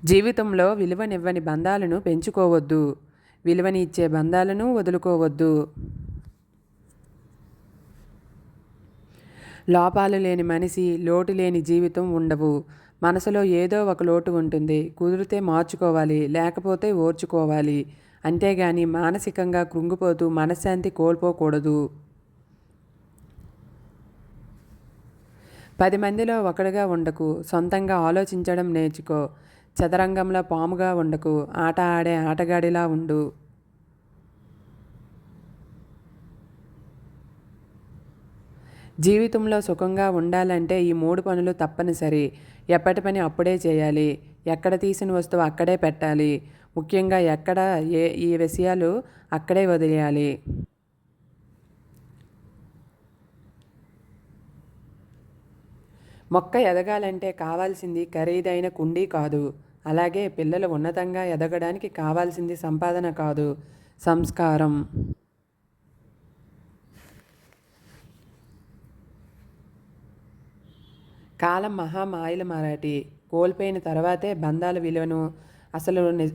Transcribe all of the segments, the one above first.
జీవితంలో విలువనివ్వని బంధాలను పెంచుకోవద్దు. విలువని ఇచ్చే బంధాలను వదులుకోవద్దు. లోపాలు లేని మనిషి, లోటు లేని జీవితం ఉండవు. మనసులో ఏదో ఒక లోటు ఉంటుంది. కుదిరితే మార్చుకోవాలి, లేకపోతే ఓర్చుకోవాలి. అంతేగాని మానసికంగా కృంగిపోతూ మనశ్శాంతి కోల్పోకూడదు. 10 మందిలో ఒకడుగా ఉండకు. సొంతంగా ఆలోచించడం నేర్చుకో. చదరంగంలో పాముగా ఉండకు. ఆట ఆడే ఆటగాడిలా ఉండు. జీవితంలో సుఖంగా ఉండాలంటే ఈ 3 పనులు తప్పనిసరి. ఎప్పటి పని అప్పుడే చేయాలి. ఎక్కడ తీసిన వస్తువు అక్కడే పెట్టాలి. ముఖ్యంగా ఎక్కడ ఈ విషయాలు అక్కడే వదిలేయాలి. మొక్క ఎదగాలంటే కావాల్సింది ఖరీదైన కుండీ కాదు. అలాగే పిల్లలు ఉన్నతంగా ఎదగడానికి కావాల్సింది సంపాదన కాదు, సంస్కారం. కాలం మహామాయల మరాఠీ. కోల్పోయిన తర్వాతే బంధాల విలువను,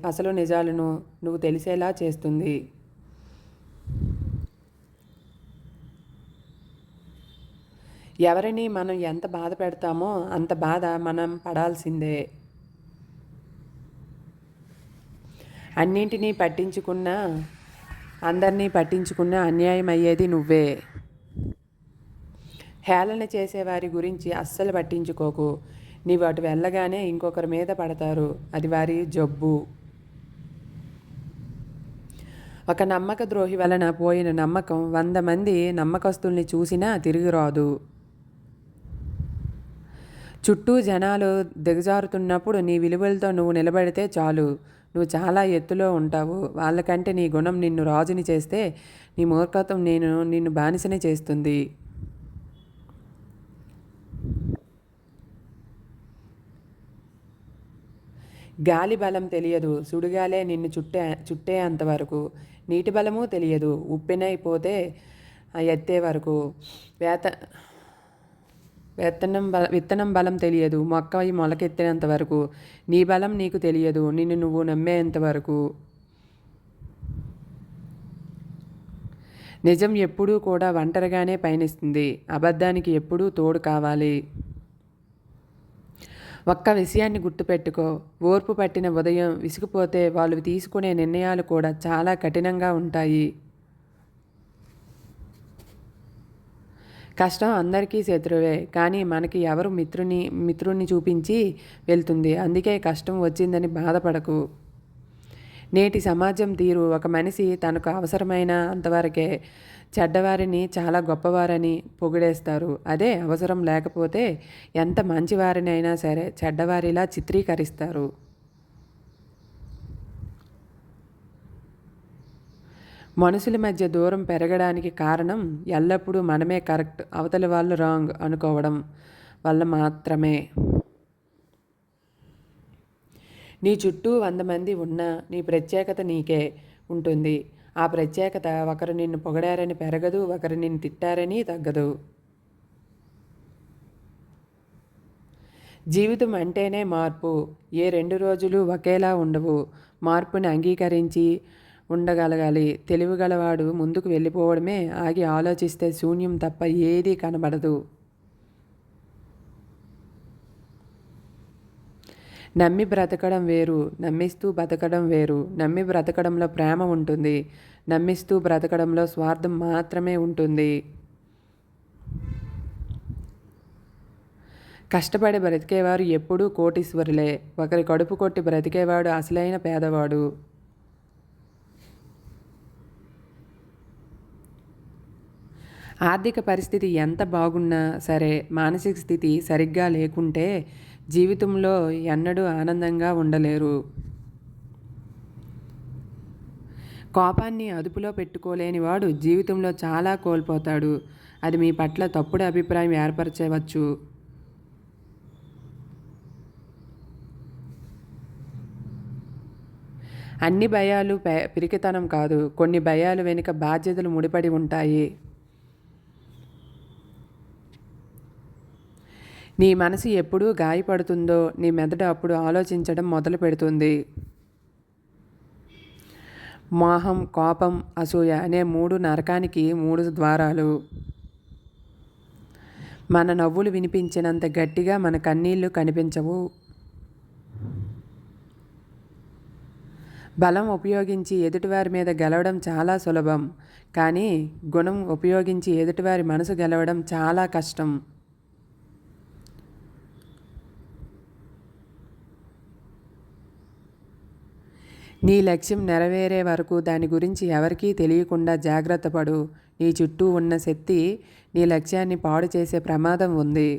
అసలు నిజాలను నువ్వు తెలిసేలా చేస్తుంది. ఎవరిని మనం ఎంత బాధ పెడతామో అంత బాధ మనం పడాల్సిందే. అన్నింటినీ పట్టించుకున్నా, అందరినీ పట్టించుకున్నా అన్యాయం అయ్యేది నువ్వే. హేళన చేసేవారి గురించి అస్సలు పట్టించుకోకు. నీవు అటు వెళ్ళగానే ఇంకొకరి మీద పడతారు. అది వారి జబ్బు. ఒక నమ్మక ద్రోహి వలన పోయిన నమ్మకం 100 మంది నమ్మకస్తుల్ని చూసినా తిరిగి రాదు. చుట్టూ జనాలు దిగజారుతున్నప్పుడు నీ విలువలతో నువ్వు నిలబడితే చాలు. నువ్వు చాలా ఎత్తులో ఉంటావు. వాళ్ళకంటే నీ గుణం నిన్ను రాజుని చేస్తే, నీ మూర్ఖత్వం నిన్ను బానిసని చేస్తుంది. గాలి బలం తెలియదు, సుడిగాలే నిన్ను చుట్టే అంతవరకు. నీటి బలము తెలియదు, ఉప్పెనైపోతే ఎత్తే వరకు. విత్తనం బలం తెలియదు, మొక్క మొలకెత్తేంత వరకు. నీ బలం నీకు తెలియదు, నిన్ను నువ్వు నమ్మేంత వరకు. నిజం ఎప్పుడూ కూడా ఒంటరిగానే పయనిస్తుంది. అబద్ధానికి ఎప్పుడూ తోడు కావాలి. ఒక్క విషయాన్ని గుర్తుపెట్టుకో. ఓర్పు పట్టిన ఉదయం విసిగిపోతే వాళ్ళు తీసుకునే నిర్ణయాలు కూడా చాలా కఠినంగా ఉంటాయి. కష్టం అందరికీ శత్రువే, కానీ మనకి ఎవరు మిత్రుణ్ణి చూపించి వెళ్తుంది. అందుకే కష్టం వచ్చిందని బాధపడకు. నేటి సమాజం తీరు ఒక మనిషి తనకు అవసరమైన అంతవరకే. చెడ్డవారిని చాలా గొప్పవారని పొగిడేస్తారు. అదే అవసరం లేకపోతే ఎంత మంచివారిని అయినా సరే చెడ్డవారిలా చిత్రీకరిస్తారు. మనుషుల మధ్య దూరం పెరగడానికి కారణం ఎల్లప్పుడూ మనమే కరెక్ట్, అవతలి వాళ్ళు రాంగ్ అనుకోవడం వల్ల మాత్రమే. నీ చుట్టూ 100 మంది ఉన్నా నీ ప్రత్యేకత నీకే ఉంటుంది. ఆ ప్రత్యేకత ఒకరు నిన్ను పొగడారని పెరగదు, ఒకరు నిన్ను తిట్టారని తగ్గదు. జీవితం అంటేనే మార్పు. ఏ 2 రోజులు ఒకేలా ఉండవు. మార్పుని అంగీకరించి ఉండగలగాలి. తెలివిగలవాడు ముందుకు వెళ్ళిపోవడమే. ఆగి ఆలోచిస్తే శూన్యం తప్ప ఏదీ కనబడదు. నమ్మి బ్రతకడం వేరు, నమ్మిస్తూ బ్రతకడం వేరు. నమ్మి బ్రతకడంలో ప్రేమ ఉంటుంది, నమ్మిస్తూ బ్రతకడంలో స్వార్థం మాత్రమే ఉంటుంది. కష్టపడి బ్రతికేవారు ఎప్పుడూ కోటీశ్వరులే. ఒకరి కడుపు కొట్టి బ్రతికేవాడు అసలైన పేదవాడు. ఆర్థిక పరిస్థితి ఎంత బాగున్నా సరే మానసిక స్థితి సరిగ్గా లేకుంటే జీవితంలో ఎన్నడూ ఆనందంగా ఉండలేరు. కోపాన్ని అదుపులో పెట్టుకోలేని వాడు జీవితంలో చాలా కోల్పోతాడు. అది మీ పట్ల తప్పుడు అభిప్రాయం ఏర్పరచవచ్చు. అన్ని భయాలు పిరికితనం కాదు. కొన్ని భయాలు వెనుక బాధ్యతలు ముడిపడి ఉంటాయి. నీ మనసు ఎప్పుడు గాయపడుతుందో నీ మెదడు అప్పుడు ఆలోచించడం మొదలు పెడుతుంది. మోహం, కోపం, అసూయ అనే 3 నరకానికి 3 ద్వారాలు. మన నవ్వులు వినిపించినంత గట్టిగా మన కన్నీళ్లు కనిపించవు. బలం ఉపయోగించి ఎదుటివారి మీద గెలవడం చాలా సులభం, కానీ గుణం ఉపయోగించి ఎదుటివారి మనసు గెలవడం చాలా కష్టం. నీ లక్ష్యం నెరవేరే వరకు దాని గురించి ఎవరికీ తెలియకుండా జాగ్రత్త పడు. నీ చుట్టూ ఉన్న శక్తి నీ లక్ష్యాన్ని పాడు చేసే ప్రమాదం ఉంది.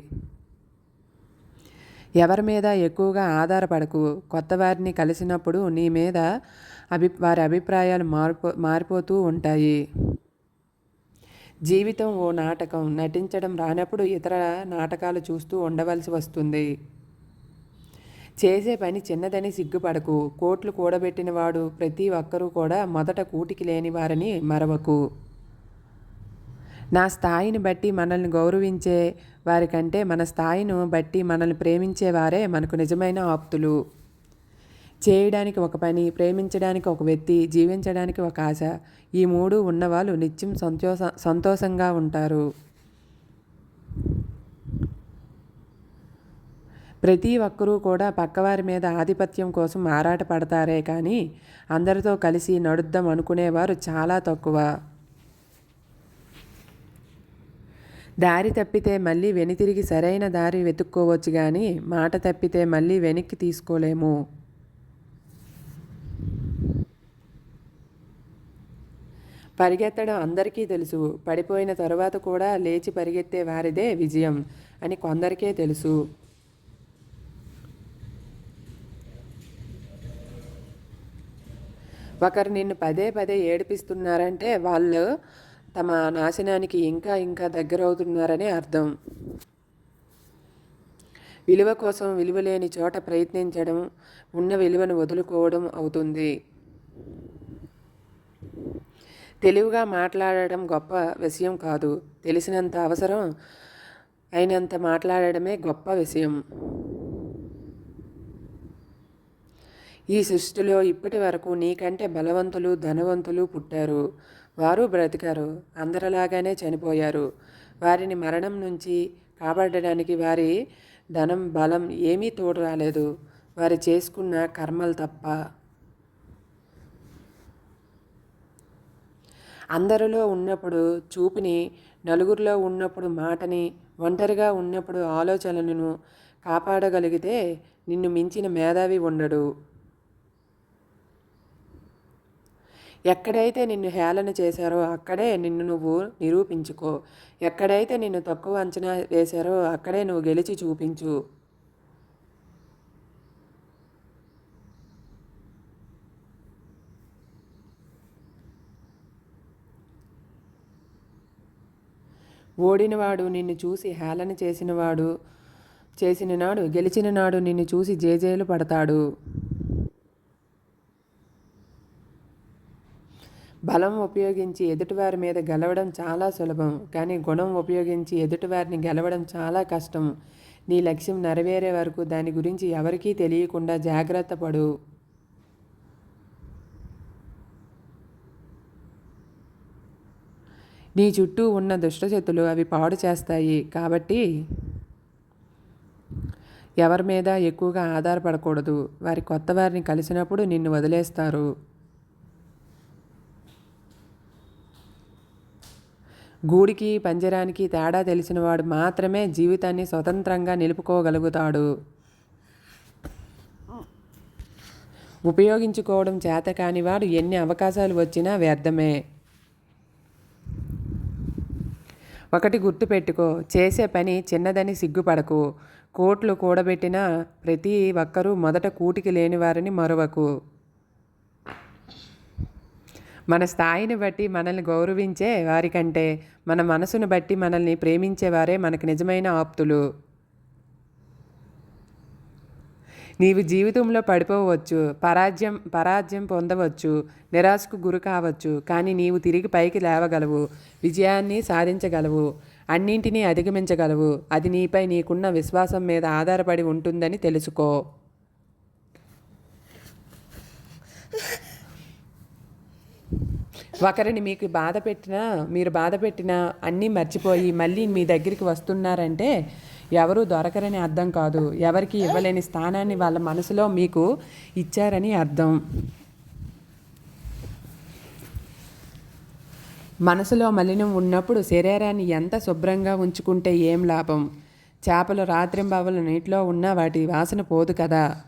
ఎవరి మీద ఎక్కువగా ఆధారపడకు. కొత్త వారిని కలిసినప్పుడు నీ మీద వారి అభిప్రాయాలు మారిపోతూ ఉంటాయి. జీవితం ఓ నాటకం. నటించడం రానప్పుడు ఇతర నాటకాలు చూస్తూ ఉండవలసి వస్తుంది. చేసే పని చిన్నదని సిగ్గుపడకు. కోట్లు కూడబెట్టిన వాడు ప్రతి ఒక్కరూ కూడా మొదట కూటికి లేని వారని మరవకు. నా స్థాయిని బట్టి మనల్ని గౌరవించే వారికంటే మన స్థాయిని బట్టి మనల్ని ప్రేమించేవారే మనకు నిజమైన ఆప్తులు. చేయడానికి ఒక పని, ప్రేమించడానికి ఒక వ్యక్తి, జీవించడానికి ఒక ఆశ, ఈ 3 ఉన్నవాళ్ళు నిత్యం సంతోషంగా ఉంటారు. ప్రతి ఒక్కరూ కూడా పక్కవారి మీద ఆధిపత్యం కోసం ఆరాటపడతారే కానీ అందరితో కలిసి నడుద్దాం అనుకునేవారు చాలా తక్కువ. దారి తప్పితే మళ్ళీ వెనుతిరిగి సరైన దారి వెతుక్కోవచ్చు, కానీ మాట తప్పితే మళ్ళీ వెనక్కి తీసుకోలేము. పరిగెత్తడం అందరికీ తెలుసు. పడిపోయిన తరువాత కూడా లేచి పరిగెత్తే వారిదే విజయం అని కొందరికే తెలుసు. ఒకరు నిన్ను పదే పదే ఏడిపిస్తున్నారంటే వాళ్ళు తమ నాశనానికి ఇంకా ఇంకా దగ్గరవుతున్నారని అర్థం. విలువ కోసం విలువలేని చోట ప్రయత్నించడం ఉన్న విలువను వదులుకోవడం అవుతుంది. తెలివిగా మాట్లాడడం గొప్ప విషయం కాదు. తెలిసినంత అవసరం అయినంత మాట్లాడడమే గొప్ప విషయం. ఈ సృష్టిలో ఇప్పటి వరకు నీకంటే బలవంతులు, ధనవంతులు పుట్టారు. వారు బ్రతికారు, అందరిలాగానే చనిపోయారు. వారిని మరణం నుంచి కాపాడడానికి వారి ధనం, బలం ఏమీ తోడు రాలేదు. వారు చేసుకున్న కర్మలు తప్ప. అందరిలో ఉన్నప్పుడు చూపుని, నలుగురిలో ఉన్నప్పుడు మాటని, ఒంటరిగా ఉన్నప్పుడు ఆలోచనలను కాపాడగలిగితే నిన్ను మించిన మేధావి ఉండడు. ఎక్కడైతే నిన్ను హేళన చేశారో అక్కడే నిన్ను నువ్వు నిరూపించుకో. ఎక్కడైతే నిన్ను తక్కువ అంచనా వేశారో అక్కడే నువ్వు గెలిచి చూపించు. ఓడినవాడు నిన్ను చూసి హేళన చేసిన నాడు గెలిచిన నాడు నిన్ను చూసి జేజేలు పడతాడు. బలం ఉపయోగించి ఎదుటివారి మీద గెలవడం చాలా సులభం, కానీ గుణం ఉపయోగించి ఎదుటివారిని గెలవడం చాలా కష్టం. నీ లక్ష్యం నెరవేరే వరకు దాని గురించి ఎవరికీ తెలియకుండా జాగ్రత్త పడు. నీ చుట్టూ ఉన్న దుష్టశక్తులు అవి పాడు చేస్తాయి. కాబట్టి ఎవరి మీద ఎక్కువగా ఆధారపడకూడదు. వారి కొత్త వారిని కలిసినప్పుడు నిన్ను వదిలేస్తారు. గూడికి పంజరానికి తేడా తెలిసినవాడు మాత్రమే జీవితాన్ని స్వతంత్రంగా నిలుపుకోగలుగుతాడు. ఉపయోగించుకోవడం చేత కానివాడు ఎన్ని అవకాశాలు వచ్చినా వ్యర్థమే. ఒకటి గుర్తుపెట్టుకో, చేసే పని చిన్నదని సిగ్గుపడకు. కోట్లు కూడబెట్టిన ప్రతి ఒక్కరూ మొదట కూటికి లేని వారిని మరువకు. మన స్థాయిని బట్టి మనల్ని గౌరవించే వారికంటే మన మనసును బట్టి మనల్ని ప్రేమించేవారే మనకు నిజమైన ఆప్తులు. నీవు జీవితంలో పడిపోవచ్చు, పరాజయం పొందవచ్చు, నిరాశకు గురి కావచ్చు, కానీ నీవు తిరిగి పైకి లేవగలవు, విజయాన్ని సాధించగలవు. అన్నింటినీ అధిగమించగలవు. అది నీపై నీకున్న విశ్వాసం మీద ఆధారపడి ఉంటుందని తెలుసుకో. ఒకరిని మీరు బాధ పెట్టినా అన్నీ మర్చిపోయి మళ్ళీ మీ దగ్గరికి వస్తున్నారంటే ఎవరూ దొరకరని అర్థం కాదు. ఎవరికి ఇవ్వలేని స్థానాన్ని వాళ్ళ మనసులో మీకు ఇచ్చారని అర్థం. మనసులో మలినం ఉన్నప్పుడు శరీరాన్ని ఎంత శుభ్రంగా ఉంచుకుంటే ఏం లాభం? చేపలు రాత్రింబవళ్ళు నీటిలో ఉన్నా వాటి వాసన పోదు కదా.